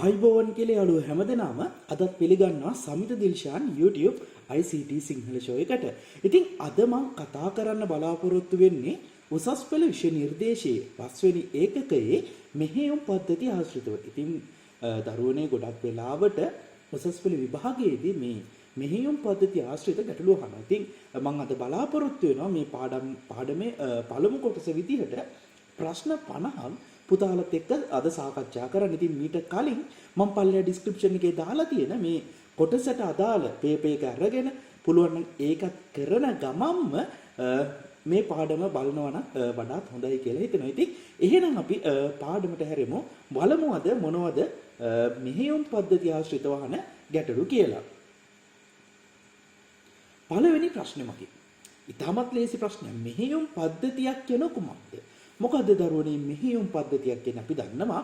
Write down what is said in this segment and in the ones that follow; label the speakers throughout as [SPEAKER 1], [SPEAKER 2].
[SPEAKER 1] ආයිබෝවන් කියලා යාළුවෝ හැමදෙනාම අදත් පිළිගන්නවා Samitha Dilshan YouTube ICT Sinhala show එකට. ඉතින් අද මම කතා කරන්න බලාපොරොත්තු වෙන්නේ උසස් පෙළ විෂය නිර්දේශයේ 5 වෙනි ඒකකයේ මෙහෙයුම් පද්ධතිය ආශ්‍රිතව. ඉතින් දරුවනේ ගොඩක් වෙලාවට උසස් පෙළ විභාගයේදී මේ මෙහෙයුම් පද්ධතිය ආශ්‍රිත ගැටලුව අහනවා. ඉතින් මම අද බලාපොරොත්තු වෙනවා මේ පාඩමේ පළමු කොටස විදිහට ප්‍රශ්න 50ක් පුතාලත් එක්ක අද සාකච්ඡා කරන්න. ඉතින් මීට කලින් මම පල්ලෙහා ඩිස්ක්‍රිප්ෂන් එකේ දාලා තියෙන මේ කොටසට අදාළ පේපර් එක අරගෙන පුළුවන් නම් ඒකත් කරන ගමන්ම මේ පාඩම බලනවා නම් වඩාත් හොඳයි කියලා හිතෙනවා. ඉතින් එහෙනම් අපි පාඩමට හැරෙමු. බලමු අද මොනවද මෙහෙයුම් පද්ධතිය ආශ්‍රිතව අහන ගැටලු කියලා. පළවෙනි ප්‍රශ්නේ මගේ. ඊටමත් ලේසි ප්‍රශ්නයක්. මෙහෙයුම් පද්ධතියක් කියන කුමක්ද? මොකද්ද දරුවනේ මෙහෙයුම් පද්ධතියක් කියන්නේ? අපි දන්නවා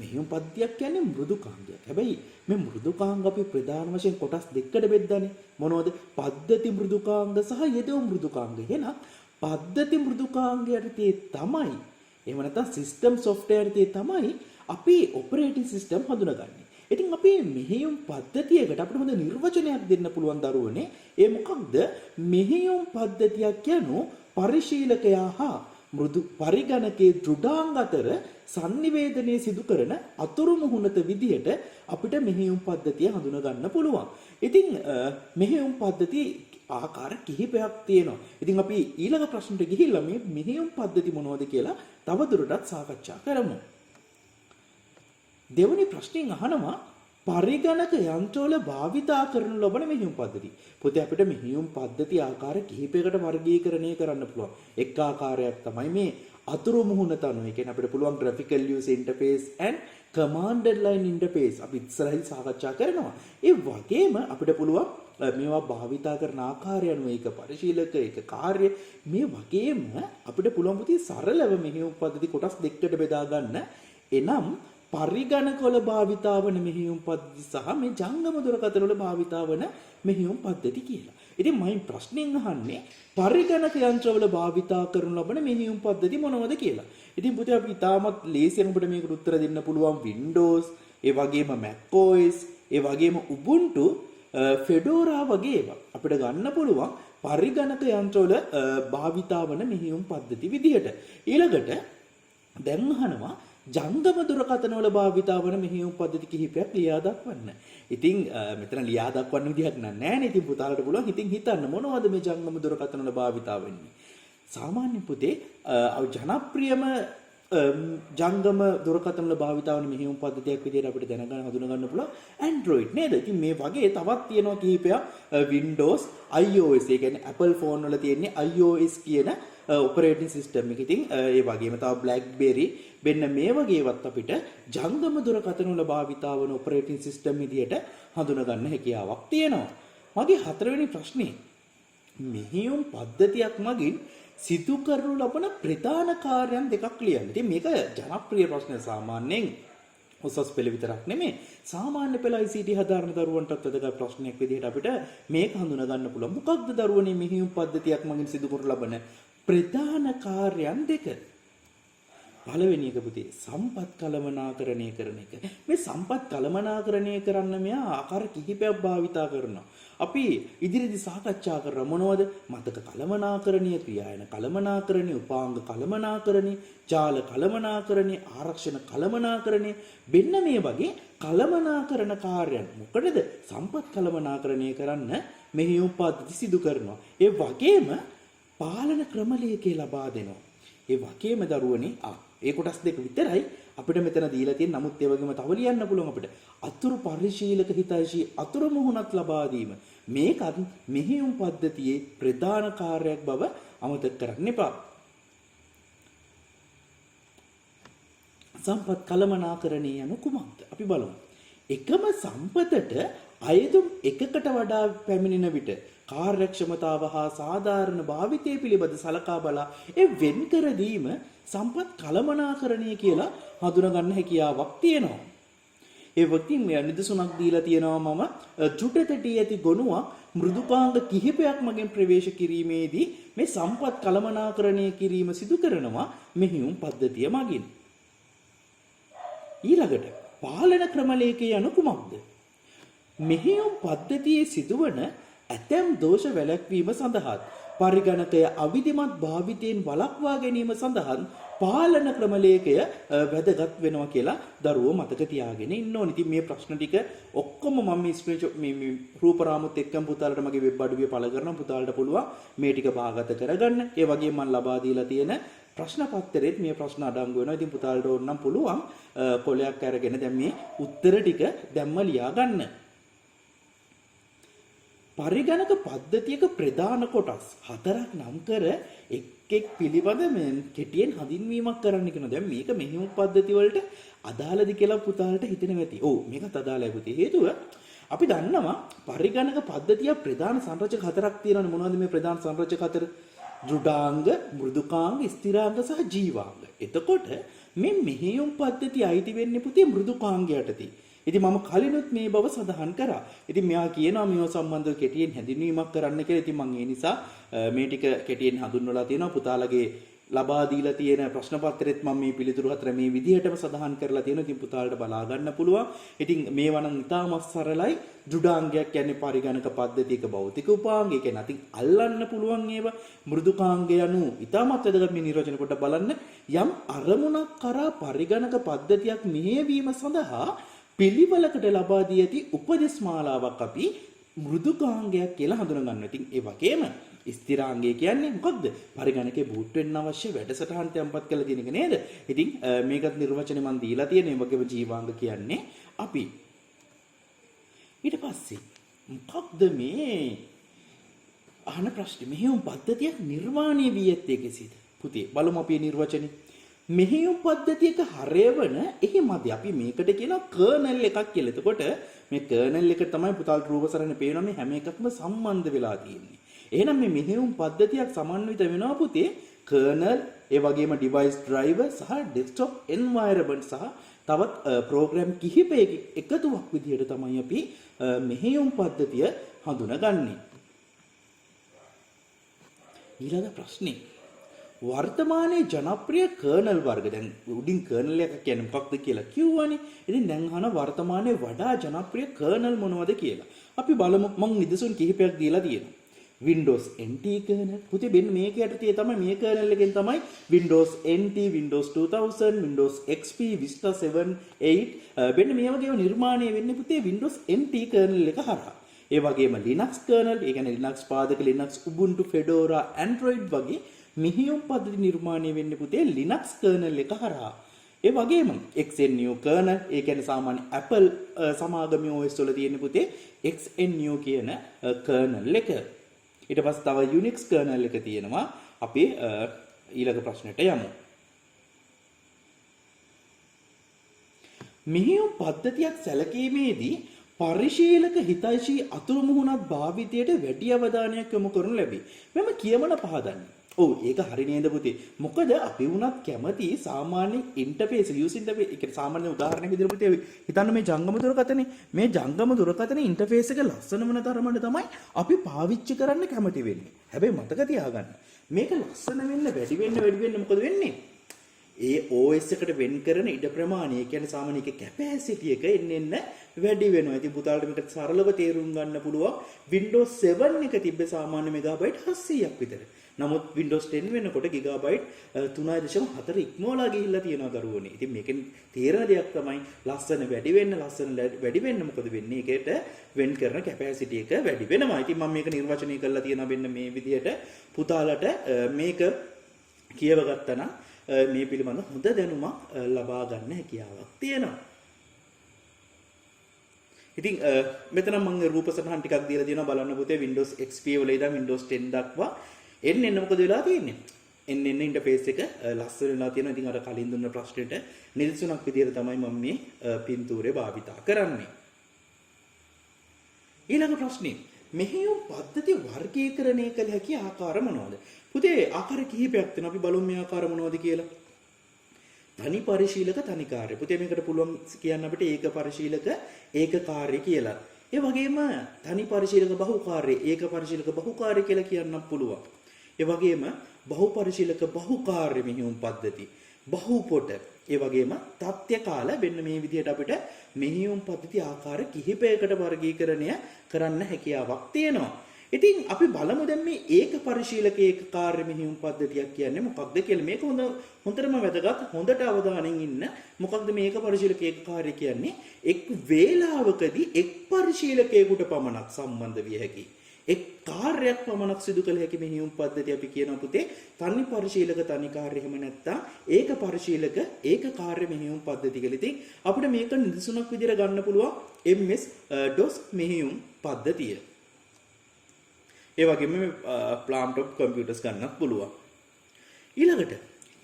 [SPEAKER 1] මෙහෙයුම් පද්ධතියක් කියන්නේ මෘදුකාංගයක්. හැබැයි මේ මෘදුකාංග අපි ප්‍රධාන වශයෙන් කොටස් දෙකකට බෙදන්නේ. මොනවද? පද්ධති මෘදුකාංග සහ යෙදවුම් මෘදුකාංග. එහෙනම් පද්ධති මෘදුකාංග යටතේ තමයි, එහෙම නැත්නම් සිස්ටම් සොෆ්ට්වෙයාර් යටතේ තමයි අපි ඔපරේටිං සිස්ටම් හඳුනගන්නේ. ඉතින් අපි මෙහෙයුම් පද්ධතියකට අපිට හොඳ නිර්වචනයක් දෙන්න පුළුවන් දරුවනේ. ඒ මොකක්ද? මෙහෙයුම් පද්ධතියක් කියනෝ පරිශීලකයා හා මෘදු පරිගණකයේ දෘඩාංග අතර sannivedanaya සිදු කරන අතුරු මුහුණත විදිහට අපිට මෙහෙයුම් පද්ධතිය හඳුනා ගන්න පුළුවන්. ඉතින් මෙහෙයුම් පද්ධතිය ආකාර කිහිපයක් තියෙනවා. ඉතින් අපි ඊළඟ ප්‍රශ්නට ගිහිල්ලා මේ මෙහෙයුම් පද්ධති මොනවද කියලා තවදුරටත් සාකච්ඡා කරමු. දෙවෙනි ප්‍රශ්نين අහනවා පරිගණක යන්ත්‍රවල භාවිතා කරනු ලබන මෙහෙයුම් පද්ධති. පොතේ අපිට මෙහෙයුම් පද්ධති ආකාර කිහිපයකට වර්ගීකරණය කරන්න පුළුවන්. එක් ආකාරයක් තමයි මේ අතුරු මුහුණත අනුව. ඒ කියන්නේ අපිට පුළුවන් graphical user interface and commanded line interface අපි ඉස්සරහින් සාකච්ඡා කරනවා. ඒ වගේම අපිට පුළුවන් මේවා භාවිතා කරන ආකාරය අනුව ඒක පරිශීලක ඒක කාර්ය මේ වගේම අපිට පුළුවන් පුතේ සරලව මෙහෙයුම් පද්ධති කොටස් දෙකකට බෙදා ගන්න. එනම් පරිගණකවල භාවිතා වන මෙහෙයුම් පද්ධති සහ මේ ජංගම දුරකථන වල භාවිතා වන මෙහෙයුම් පද්ධති කියලා. ඉතින් මම ප්‍රශ්نين අහන්නේ පරිගණක යන්ත්‍රවල භාවිතා කරනු ලබන මෙහෙයුම් පද්ධති මොනවද කියලා. ඉතින් පුතේ අපි තාමත් ලේසියෙන් ඔබට මේකට උත්තර දෙන්න පුළුවන් Windows, ඒ වගේම Mac OS, ඒ වගේම Ubuntu, Fedora වගේ ඒවා අපිට ගන්න පුළුවන් පරිගණක යන්ත්‍රවල භාවිතා වන මෙහෙයුම් පද්ධති විදිහට. ඊළඟට දැන් අහනවා ජංගම දුරකථන වල භාවිතා වන මෙහෙයුම් පද්ධති කිහිපයක් ලියා දක්වන්න. ඉතින් මෙතන ලියා දක්වන්න විදිහක් නැහැ නේ. ඉතින් පුතාලට පුළුවන් ඉතින් හිතන්න මොනවද මේ ජංගම දුරකථන වල භාවිතා වෙන්නේ. සාමාන්‍ය පුතේ ජනප්‍රියම ජංගම දුරකථන වල භාවිතා වන මෙහෙයුම් පද්ධතියක් විදිහට අපිට දැනගන්න හඳුනා ගන්න පුළුවන් Android නේද? ඉතින් මේ වගේ තවත් තියෙනවා කිහිපයක් Windows, iOS. ඒ කියන්නේ Apple phone වල තියෙන්නේ iOS කියන ඔපරේටිං සිස්ටම් එක. ඉතින් ඒ වගේම තව BlackBerry මෙන්න මේ වගේවත් අපිට ජංගම දුරකථන වල භාවිතා වන ඔපරේටිං සිස්ටම් විදියට හඳුනා ගන්න හැකියාවක් තියෙනවා. මගේ හතරවෙනි ප්‍රශ්නේ මෙහෙයුම් පද්ධතියක් මගින් සිදු කරනු ලබන ප්‍රධාන කාර්යයන් දෙකක් ලියන්න. ඉතින් මේක ජනප්‍රිය ප්‍රශ්න සාමාන්‍යයෙන් උසස් පෙළ විතරක් නෙමෙයි සාමාන්‍ය පෙළ ICT හදාරන දරුවන්ටත් වැදගත් ප්‍රශ්නයක් විදිහට අපිට මේක හඳුනා ගන්න පුළුවන්. මොකක්ද දරුවනේ මෙහෙයුම් පද්ධතියක් මගින් සිදු කරනු ලබන ප්‍රධාන කාර්යයන් දෙක? පළවෙනි එක පුතේ සම්පත් කළමනාකරණය කරන එක. මේ සම්පත් කළමනාකරණය කරන්න මෙයා ආකාර කිහිපයක් භාවිතා කරනවා. අපි ඉදිරියේදී සාකච්ඡා කරා මොනවද? මතක කළමනාකරණය, ක්‍රියායන කළමනාකරණය, උපාංග කළමනාකරණය, ජාල කළමනාකරණය, ආරක්ෂණ කළමනාකරණය. මෙන්න මේ වගේ කළමනාකරණ කාර්යයන් මොකටද? සම්පත් කළමනාකරණය කරන්න මෙහෙයුම් පද්ධති සිදු කරනවා. ඒ වගේම පාලන ක්‍රමලේඛය ලබා දෙනවා. ඒ වගේම දරුවනේ ඒ කොටස් දෙක විතරයි අපිට මෙතන දීලා තියෙන. නමුත් ඒ වගේම තව ලියන්න පුළුවන් අපිට අතුරු පරිශීලක හිතයිශී අතුරු මුහුණත් ලබා දීම. මේකත් මෙහෙයුම් පද්ධතියේ ප්‍රධාන කාර්යයක් බව අමතක කරන්න එපා. සම්පත් කළමනාකරණය යනු කුමක්ද? අපි බලමු. එකම සම්පතට අයදුම් එකකට වඩා පැමිණෙන විට කාර්යක්ෂමතාව හා සාධාරණ භාවිතය පිළිබඳ සලකා බලා ඒ වෙන් කර දීම සම්පත් කළමනාකරණය කියලා හඳුනා ගන්න හැකියාවක් තියෙනවා. ඒ වගේම නිදසුනක් දීලා තියෙනවා මම චුටතටි ඇති ගොනුවක් මෘදුකාංග කිහිපයක් මගෙන් ප්‍රවේශ කිරීමේදී මේ සම්පත් කළමනාකරණය කිරීම සිදු කරනවා මෙහෙයුම් පද්ධතිය මගින්. ඊළඟට පාලන ක්‍රමලේඛය යනු කුමක්ද? මෙහෙයුම් පද්ධතියේ සිදුවන ඇතැම් දෝෂ වැළැක්වීම සඳහා පරිගණකය අවිධිමත් භාවිතයෙන් වළක්වා ගැනීම සඳහා පාලන ක්‍රමලේඛය වැදගත් වෙනවා කියලා දරුවෝ මතක තියාගෙන ඉන්න ඕනේ. ඉතින් මේ ප්‍රශ්න ටික ඔක්කොම මම මේ රූපරාමුත් එක්කම පුතාලට මගේ වෙබ් අඩවිය පළ කරනවා. පුතාලට පුළුවන් මේ ටික භාගත කරගන්න. ඒ වගේම මම ලබා දීලා තියෙන ප්‍රශ්න පත්‍රෙත් මේ ප්‍රශ්න අඩංගු වෙනවා. ඉතින් පුතාලට ඕනනම් පුළුවන් කොලයක් අරගෙන දැන් මේ උත්තර ටික දැම්ම ලියා ගන්න. පරිගණක පද්ධතියක ප්‍රධාන කොටස් හතරක් නම් කර එක් පිළිබඳ කෙටියෙන් හඳුන්වීමක් කරන්න කියනවා. දැන් මේක මෙහෙයුම් පද්ධතිය වලට අදාළද කියලා පුතාලට හිතෙනවා ඇති. ඔව් මේකත් අදාළයි පුතේ. හේතුව අපි දන්නවා පරිගණක පද්ධතිය ප්‍රධාන සංරචක හතරක් තියෙනවානේ. මොනවද මේ ප්‍රධාන සංරචක හතර? දෘඩාංග, මෘදුකාංග, ස්ථිරාංග සහ ජීවාංග. එතකොට මේ මෙහෙයුම් පද්ධතිය අයිති වෙන්නේ පුතේ මෘදුකාංගයටදී. ඉතින් මම කලිනුත් මේ බව සඳහන් කරා. ඉතින් මෙයා කියනවා මේව සම්බන්ධව කෙටියෙන් හැඳින්වීමක් කරන්න කියලා. ඉතින් මම ඒ නිසා මේ ටික කෙටියෙන් හඳුන්වලා තියෙනවා. පුතාලගේ ලබා දීලා තියෙන ප්‍රශ්න පත්‍රෙත් මම මේ පිළිතුරු හතර මේ විදිහටම සඳහන් කරලා තියෙනවා. ඉතින් පුතාලට බලා ගන්න පුළුවන්. ඉතින් මේවා නම් ඉතාමත් සරලයි. දෘඩාංගයක් කියන්නේ පරිගණක පද්ධතියක භෞතික උපාංගය. ඒ කියන්නේ අතින් අල්ලන්න පුළුවන් ඒවා. මෘදුකාංගය යනු ඉතාමත් වැදගත්. මේ නිර්වචන කොට බලන්න. යම් අරමුණක් කරා පරිගණක පද්ධතියක් මෙහෙයවීම සඳහා පිළිවෙලකට ලබා දී ඇති උපදේශ මාලාවක් අපි මෘදුකාංගයක් කියලා හඳුනගන්නවා. ඉතින් ඒ වගේම ස්ථිරාංගය කියන්නේ මොකක්ද? පරිගණකේ බූට් වෙන්න අවශ්‍ය වැඩසටහන් තැම්පත් කරලා තියෙන එක නේද? ඉතින් මේකත් නිර්වචනේ මම දීලා තියෙන. ඒ වගේම ජීවාංග කියන්නේ අපි. ඊට පස්සේ මොකක්ද මේ අහන ප්‍රශ්නේ? මෙහෙයුම් පද්ධතියක් නිර්මාණය වී ඇත්තේ කෙසේද? පුතේ බලමු අපි නිර්වචනේ. මෙහෙයුම් පද්ධතියක හරයවන එහෙමද අපි මේකට කියනවා කර්නල් එකක් කියලා. එතකොට මේ කර්නල් එක තමයි පුතාලට රූපසරණ පේනවා මේ හැම එකක්ම සම්බන්ධ වෙලා තියෙන්නේ. එහෙනම් මේ මෙහෙයුම් පද්ධතියක් සමන්විත වෙනවා පුතේ කර්නල්, ඒ වගේම ඩිවයිස් ඩ්‍රයිවර් සහ ඩෙස්ක්ටොප් එන්වයරන්මන්ට් සහ තවත් ප්‍රෝග්‍රෑම් කිහිපයක එකතුවක් විදිහට තමයි අපි මෙහෙයුම් පද්ධතිය හඳුනගන්නේ. ඊළඟ ප්‍රශ්නේ වර්තමානයේ ජනප්‍රිය කර්නල් වර්ග. දැන් උඩින් කර්නල් එකක් කියන්නේ මොකක්ද කියලා කිව්වනේ. ඉතින් දැන් අහන වර්තමානයේ වඩා ජනප්‍රිය කර්නල් මොනවද කියලා. අපි බලමු. මම නිදසුන් කිහිපයක් දීලා තියෙනවා. Windows NT kernel. පුතේ මෙන්න මේක යටතේ තමයි මේ kernel එකෙන් තමයි Windows NT, Windows 2000, Windows XP, Vista 7, 8 මෙන්න මේ වගේ නිර්මාණය වෙන්නේ පුතේ Windows NT kernel එක හරහා. ඒ වගේම Linux kernel, ඒ කියන්නේ Linux පාදක Linux, Ubuntu, Fedora, Android වගේ මෙහෙයුම් පද්ධති නිර්මාණය වෙන්නේ පුතේ Linux kernel එක හරහා. ඒ වගේම XNU kernel, ඒ කියන්නේ සාමාන්‍ය Apple සමාගමේ OS වල තියෙන පුතේ XNU කියන kernel එක. ඊට පස්සේ තව Unix kernel එක තියෙනවා. අපි ඊළඟ ප්‍රශ්නෙට යමු. මෙහෙයුම් පද්ධතියක් සැලකීමේදී පරිශීලක හිතයිෂී අතුරු මුහුණත් භාවිතයට වැඩි අවධානයක් යොමු කරනු ලැබේ. මෙම කියමන පහදන්නේ. ඔව් ඒක හරි නේද පුතේ. මොකද අපි වුණත් කැමති සාමාන්‍ය ඉන්ටර්ෆේස් යූස් ඉන්ටර්ෆේස් ඒ කියන්නේ සාමාන්‍ය උදාහරණයක් විදිහට පුතේ හිතන්න මේ ජංගම දුරකථනේ. මේ ජංගම දුරකථනේ ඉන්ටර්ෆේස් එක ලස්සන වන තරමට තමයි අපි පාවිච්චි කරන්න කැමති වෙන්නේ. හැබැයි මතක තියාගන්න. මේක ලස්සන වෙන්න වැඩි වෙන්න මොකද වෙන්නේ? ඒ OS එකට වෙන් කරන ඉඩ ප්‍රමාණය කියන්නේ සාමාන්‍ය එකේ කැපැසිටි එක එන්න වැඩි වෙනවා. ඉතින් පුතාලට මේක සරලව තේරුම් ගන්න පුළුවන්. Windows 7 එක තිබ්බ සාමාන්‍ය මෙගාබයිට් 700ක් විතර. නමුත් Windows 10 වෙනකොට ගිගාබයිට් 3.4 ඉක්මවලා ගිහිල්ලා තියෙනවා දරුවනේ. ඉතින් මේකෙන් තේරෙන දෙයක් තමයි ලස්සන වැඩි වෙන්න මොකද වෙන්නේ? ඒකට වෙන් කරන කැපැසිටි එක වැඩි වෙනවා. ඉතින් මම මේක නිර්වචනය කරලා තියෙනවා මෙන්න මේ විදිහට. පුතාලට මේක කියව ගත්තා නම් මේ පිළිබඳ හොඳ දැනුමක් ලබා ගන්න හැකියාවක් තියෙනවා. ඉතින් මෙතන මම රූප සටහන් ටිකක් දීලා තියෙනවා බලන්න පුතේ Windows XP වල ඉඳන් Windows 10 දක්වා එන්න මොකද වෙලා තියෙන්නේ? එන්න ඉන්ටර්ෆේස් එක ලස්සන වෙලා තියෙනවා. ඉතින් අර කලින් දුන්න ප්‍රශ්නෙට නිදසුනක් විදිහට තමයි මම මේ පින්තූරේ භාවිතා කරන්නේ. ඊළඟ ප්‍රශ්නේ මෙහෙයුම් පද්ධති වර්ගීකරණය කළ හැකි ආකාර මොනවාද? පුතේ ආකාර කිහිපයක් තියෙනවා. අපි බලමු මේ ආකාර මොනවද කියලා. තනි පරිශීලක තනි කාර්ය. පුතේ මේකට පුළුවන් කියන්න අපිට ඒක පරිශීලක ඒක කාර්ය කියලා. ඒ වගේම තනි පරිශීලක බහු කාර්ය ඒක පරිශීලක බහු කාර්ය කියලා කියන්නත් පුළුවන්. ඒ වගේම බහු පරිශීලක බහු කාර්ය මෙහෙයුම් පද්ධති. බහුපොට ඒ වගේම තත්ත්‍ය කාල වෙන්න මේ විදිහට අපිට මෙහෙයුම් පද්ධති ආකාර කිහිපයකට වර්ගීකරණය කරන්න හැකියාවක් තියෙනවා. ඉතින් අපි බලමු දැන් මේ ඒක පරිශීලක ඒක කාර්ය මෙහෙයුම් පද්ධතියක් කියන්නේ මොකක්ද කියලා. මේක හොඳටම වැදගත්. හොඳට අවධානයෙන් ඉන්න. මොකක්ද මේක පරිශීලක ඒක කාර්ය කියන්නේ? එක් වේලාවකදී එක් පරිශීලකයෙකුට පමණක් සම්බන්ධ විය හැකි එක් කාර්යයක් පමණක් සිදු කළ හැකි මෙහෙයුම් පද්ධතිය අපි කියනවා පුතේ තනි පරිශීලක තනි කාර්ය එහෙම නැත්නම් ඒක පරිශීලක ඒක කාර්ය මෙහෙයුම් පද්ධතිය කියලා. ඉතින් අපිට මේක නිදසුනක් විදිහට ගන්න පුළුවන් MS DOS මෙහෙයුම් පද්ධතිය. ඒ වගේම plant of computers ගන්නත් පුළුවන්. ඊළඟට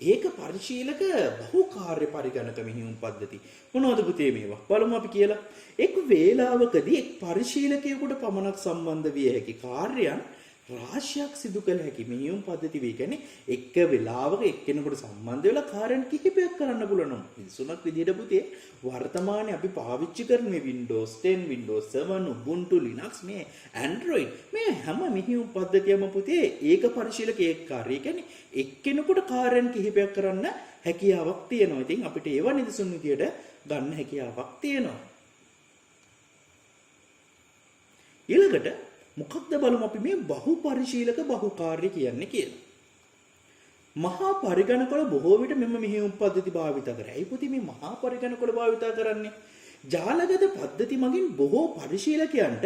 [SPEAKER 1] ඒක පරිශීලක බහුකාර්ය පරිගණක මෙහෙයුම් පද්ධති. මොනවද පුතේ මේවා? බලමු අපි කියලා. එක් වේලාවකදී එක් පරිශීලකයෙකුට පමණක් සම්බන්ධ විය හැකි කාර්යයන් රාශියක් සිදු කළ හැකි මෙහෙයුම් පද්ධති වේ. කියන්නේ එක වේලාවක එක්කෙනෙකුට සම්බන්ධ වෙලා කාර්යයන් කිහිපයක් කරන්න පුළුවන්. ඉන්සුනක් විදිහට පුතේ වර්තමානයේ අපි පාවිච්චි කරන මේ Windows 10, Windows 7, Ubuntu Linux මේ Android මේ හැම මෙහෙයුම් පද්ධතියම පුතේ ඒක පරිශීලක ඒක කාර්යය. කියන්නේ එක්කෙනෙකුට කාර්යයන් කිහිපයක් කරන්න හැකියාවක් තියෙනවා. ඉතින් අපිට ඒව නිදසුන් විදිහට ගන්න හැකියාවක් තියෙනවා. ඊළඟට මොකක්ද බලමු අපි මේ බහුපරිශීලක බහුකාර්ය කියන්නේ කියලා. මහා පරිගණකවල බොහෝ විට මෙම මෙහෙයුම් පද්ධති භාවිත කරයි. ඒ පුතේ මේ මහා පරිගණකවල භාවිත කරන්නේ ජාලගත පද්ධති මගින් බොහෝ පරිශීලකයන්ට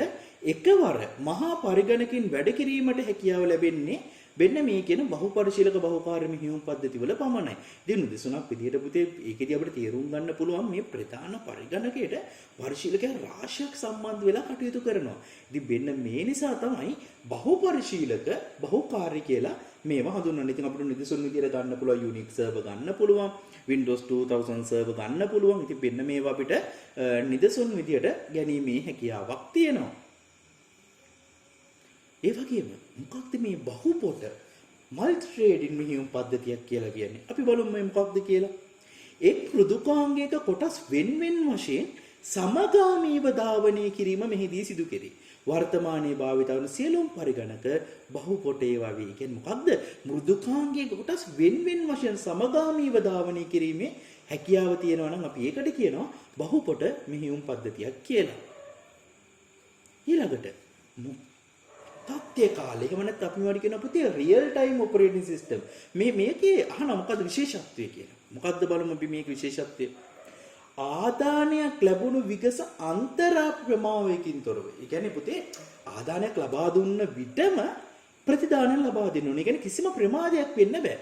[SPEAKER 1] එකවර මහා පරිගණකින් වැඩ කිරීමට හැකියාව ලැබෙන්නේ වෙන්න මේ කියන බහුපරිශීලක බහුකාර්ය මෙහෙයුම් පද්ධති වල පමණයි. ඉතින් උදෙසුණක් විදිහට පුතේ ඒකෙදී අපිට තේරුම් ගන්න පුළුවන් මේ ප්‍රධාන පරිගණකයට පරිශීලකයන් රාශියක් සම්බන්ධ වෙලා කටයුතු කරනවා. ඉතින් වෙන්න මේ නිසා තමයි බහුපරිශීලක බහුකාර්ය කියලා මේවා හඳුන්වන්නේ. ඉතින් අපිට නිදසුන් විදිහට ගන්න පුළුවන් Unix server ගන්න පුළුවන්, Windows 2000 server ගන්න පුළුවන්. ඉතින් වෙන්න මේවා අපිට නිදසුන් විදිහට ගැනීමේ හැකියාවක් තියෙනවා. ඒ වගේම මොකක්ද මේ බහුපොට මල්ටි ට්‍රේඩින් මෙහෙයුම් පද්ධතියක් කියලා කියන්නේ? අපි බලමු මේ මොකක්ද කියලා. එක් මෘදුකාංගයක කොටස් වෙන්වෙන් වශයෙන් සමගාමීව ධාවනය කිරීම මෙහිදී සිදු කෙරේ. වර්තමානයේ භාවිත වන සියලුම පරිගණක බහුපොට ඒවා වේ. කියන්නේ මොකක්ද? මෘදුකාංගයක කොටස් වෙන්වෙන් වශයෙන් සමගාමීව ධාවනය කිරීමේ හැකියාව තියෙනවා නම් අපි ඒකට කියනවා බහුපොට මෙහෙයුම් පද්ධතියක් කියලා. ඊළඟට තත්ත්‍ය කාලය. එහෙම නැත්නම් අපි මොකද කියන පුතේ රියල් ටයිම් ඔපරේටින් සිස්ටම්. මේකේ අහන මොකද්ද විශේෂත්වය කියලා. මොකද්ද බලමු අපි මේක විශේෂත්වය. ආදානයක් ලැබුණු විගස අන්තරා ප්‍රමාවයකින් තොරව. ඒ කියන්නේ පුතේ ආදානයක් ලබා දුන්න විටම ප්‍රතිදානය ලබා දෙන්න ඕනේ. ඒ කියන්නේ කිසිම ප්‍රමාදයක් වෙන්න බෑ.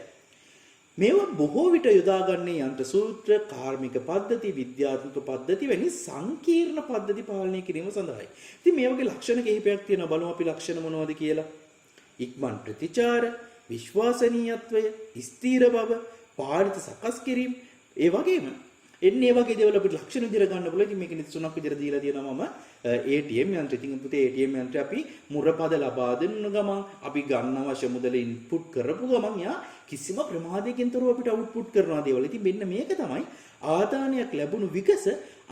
[SPEAKER 1] මේවා බොහෝ විට යොදාගන්නේ යන්ත්‍ර සූත්‍ර, කාර්මික පද්ධති, විද්‍යාත්මක පද්ධති වැනි සංකීර්ණ පද්ධති පාලනය කිරීම සඳහායි. ඉතින් මේ වගේ ලක්ෂණ කිහිපයක් තියෙනවා. බලමු අපි ලක්ෂණ මොනවද කියලා. ඉක්මන් ප්‍රතිචාර, විශ්වාසනීයත්වය, ස්ථීර බව, පාරිත සකස් කිරීම, ඒ වගේම එන්නේ වගේ දේවල් අපිට ලක්ෂණ විදිහට ගන්න පුළුවන්. ඉතින් මේක නිතරම විදිහට දීලා තියෙනවා මම ATM යන්ත්‍රය. ඉතින් පුතේ ATM යන්ත්‍රය අපි මුරපද ලබා දෙන්න ගමන් අපි ගන්න අවශ්‍ය මුදල ඉන්පුට් කරපු ගමන් යා කිසිම ප්‍රමාදයකින් තොරව අපිට අවුට්පුට් කරනවා දේවල්. ඉතින් මෙන්න මේක තමයි ආදානයක් ලැබුණු විගස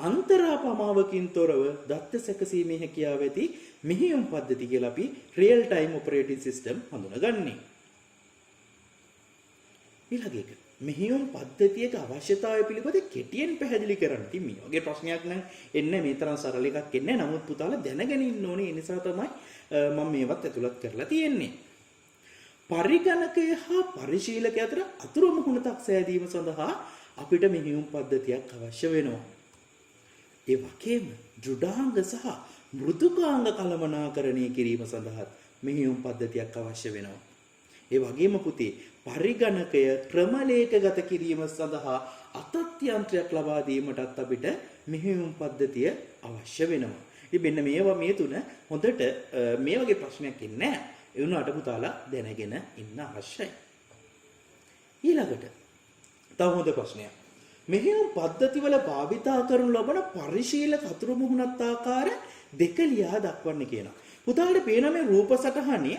[SPEAKER 1] අන්තරාපමාවකින් තොරව දත්ත සැකසීමේ හැකියාව ඇති මෙහෙයුම් පද්ධති කියලා අපි රියල් ටයිම් ඔපරේටින් සිස්ටම් හඳුනගන්නේ. ඊළඟ එක මෙහෙයුම් පද්ධතියක අවශ්‍යතාවය පිළිබඳ කෙටියෙන් පැහැදිලි කරන්න. ඉතින් මේ වගේ ප්‍රශ්නයක් නම් එන්නේ මේ තරම් සරල එකක් එන්නේ නැහැ. නමුත් පුතාලා දැනගෙන ඉන්න ඕනේ. ඒ නිසා තමයි මම මේවත් ඇතුළත් කරලා තියෙන්නේ. පරිගණකය හා පරිශීලකය අතර අතුරු මුහුණක් සෑදීම සඳහා අපිට මෙහෙයුම් පද්ධතියක් අවශ්‍ය වෙනවා. ඒ වගේම දෘඩාංග සහ මෘදුකාංග කළමනාකරණය කිරීම සඳහා මෙහෙයුම් පද්ධතියක් අවශ්‍ය වෙනවා. ඒ වගේම පුතේ පරිගණකය ක්‍රමලේඛගත කිරීම සඳහා අතත් යන්ත්‍රයක් ලබා දීමටත් අපිට මෙහෙයුම් පද්ධතිය අවශ්‍ය වෙනවා. ඉතින් මෙන්න මේවා මේ තුන හොඳට මේ වගේ ප්‍රශ්නයක් ඉන්නේ නැහැ. ඒ වුණාට පුතාලා දැනගෙන ඉන්න අවශ්‍යයි. ඊළඟට තව හොඳ ප්‍රශ්නයක්. මෙහෙයුම් පද්ධතිවල භාවිතා කරනු ලබන පරිශීලක අතුරු මුහුණත් ආකාර දෙක ලියා දක්වන්න කියනවා. පුතාලට පේන මේ රූප සටහනේ